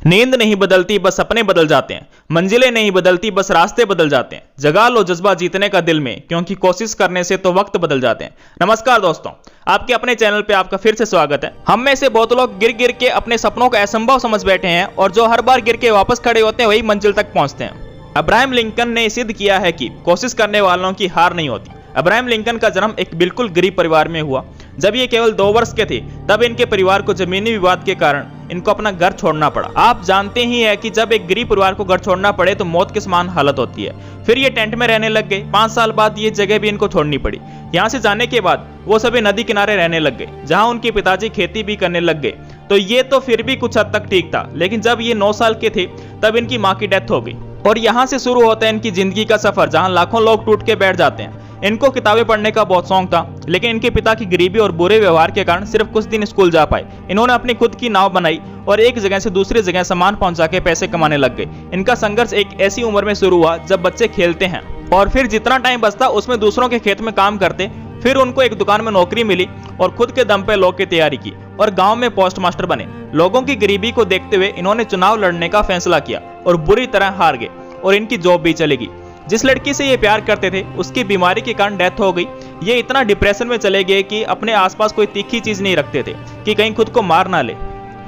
नींद नहीं बदलती बस सपने बदल जाते हैं, मंजिलें नहीं बदलती बस रास्ते बदल जाते हैं। जगा लो जज्बा जीतने का दिल में, क्योंकि कोशिश करने से तो वक्त बदल जाते हैं। नमस्कार दोस्तों, आपके अपने चैनल पे आपका फिर से स्वागत है। हम में से बहुत लोग गिर गिर के अपने सपनों को असंभव समझ बैठे हैं, और जो हर बार गिर के वापस खड़े होते हैं वही मंजिल तक पहुंचते हैं। अब्राहम लिंकन ने सिद्ध किया है कि कोशिश करने वालों की हार नहीं होती। अब्राहम लिंकन का जन्म एक बिल्कुल गरीब परिवार में हुआ। जब ये केवल 2 वर्ष के थे तब इनके परिवार को जमीनी विवाद के कारण इनको अपना घर छोड़ना पड़ा। आप जानते ही हैं कि जब एक गरीब परिवार को घर छोड़ना पड़े तो मौत के समान हालत होती है। फिर ये टेंट में रहने लग गए। 5 साल बाद ये जगह भी इनको छोड़नी पड़ी। यहाँ से जाने के बाद वो सभी नदी किनारे रहने लग गए, जहाँ उनके पिताजी खेती भी करने लग गए। तो ये तो फिर भी कुछ हद तक ठीक था, लेकिन जब ये 9 साल के थे तब इनकी माँ की डेथ हो गई। और यहाँ से शुरू होता है इनकी जिंदगी का सफर, जहाँ लाखों लोग टूट के बैठ जाते हैं। इनको किताबें पढ़ने का बहुत शौक था, लेकिन इनके पिता की गरीबी और बुरे व्यवहार के कारण सिर्फ कुछ दिन स्कूल जा पाए। इन्होंने अपनी खुद की नाव बनाई और एक जगह से दूसरी जगह सामान पहुंचा के पैसे कमाने लग गए। इनका संघर्ष एक ऐसी उम्र में शुरू हुआ जब बच्चे खेलते हैं और फिर जितना टाइम बचता उसमें दूसरों के खेत में काम करते। फिर उनको एक दुकान में नौकरी मिली और खुद के दम पे लॉ की तैयारी की और गांव में पोस्ट मास्टर बने। लोगों की गरीबी को देखते हुए इन्होंने चुनाव लड़ने का फैसला किया और बुरी तरह हार गए और इनकी जॉब भी चली गई। जिस लड़की से ये प्यार करते थे उसकी बीमारी के कारण डेथ हो गई। ये इतना डिप्रेशन में चले गए कि अपने आसपास कोई तीखी चीज नहीं रखते थे कि कहीं खुद को मार ना ले।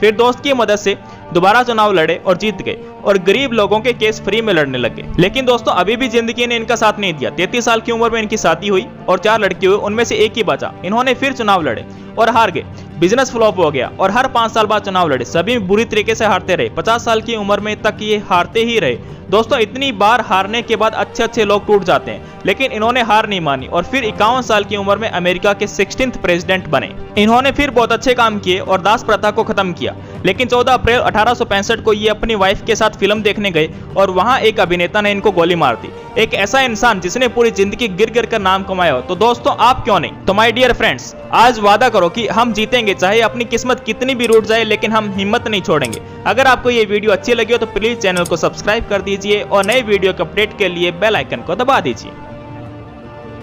फिर दोस्त की मदद से दोबारा चुनाव लड़े और जीत गए और गरीब लोगों के केस फ्री में लड़ने लगे। लेकिन दोस्तों अभी भी जिंदगी ने इनका साथ नहीं दिया। 33 साल की उम्र में इनकी शादी हुई और 4 लड़के हुए, उनमें से एक ही बचा। इन्होंने फिर चुनाव लड़े और हार गए। बिजनेस फ्लॉप हो गया और हर 5 साल बाद चुनाव लड़े। सभी बुरी तरीके से हारते रहे। 50 साल की उम्र में तक ये हारते ही रहे। दोस्तों इतनी बार हारने के बाद अच्छे लोग टूट जाते हैं, लेकिन इन्होंने हार नहीं मानी और फिर 51 साल की उम्र में अमेरिका के 16th प्रेसिडेंट बने। इन्होंने फिर बहुत अच्छे काम किए और दास प्रथा को खत्म किया। लेकिन 14 अप्रैल 1865 को ये अपनी वाइफ के साथ फिल्म देखने गए और वहां एक अभिनेता ने इनको गोली मार दी। एक ऐसा इंसान जिसने पूरी जिंदगी गिर गिर कर नाम कमाया हो। तो दोस्तों आप क्यों नहीं? तो माय डियर फ्रेंड्स, आज वादा करो कि हम जीतेंगे, चाहे अपनी किस्मत कितनी भी रूठ जाए, लेकिन हम हिम्मत नहीं छोड़ेंगे। अगर आपको ये वीडियो अच्छी लगी हो तो प्लीज चैनल को सब्सक्राइब कर दीजिए और नए वीडियो के अपडेट के लिए बेल आइकन को दबा दीजिए।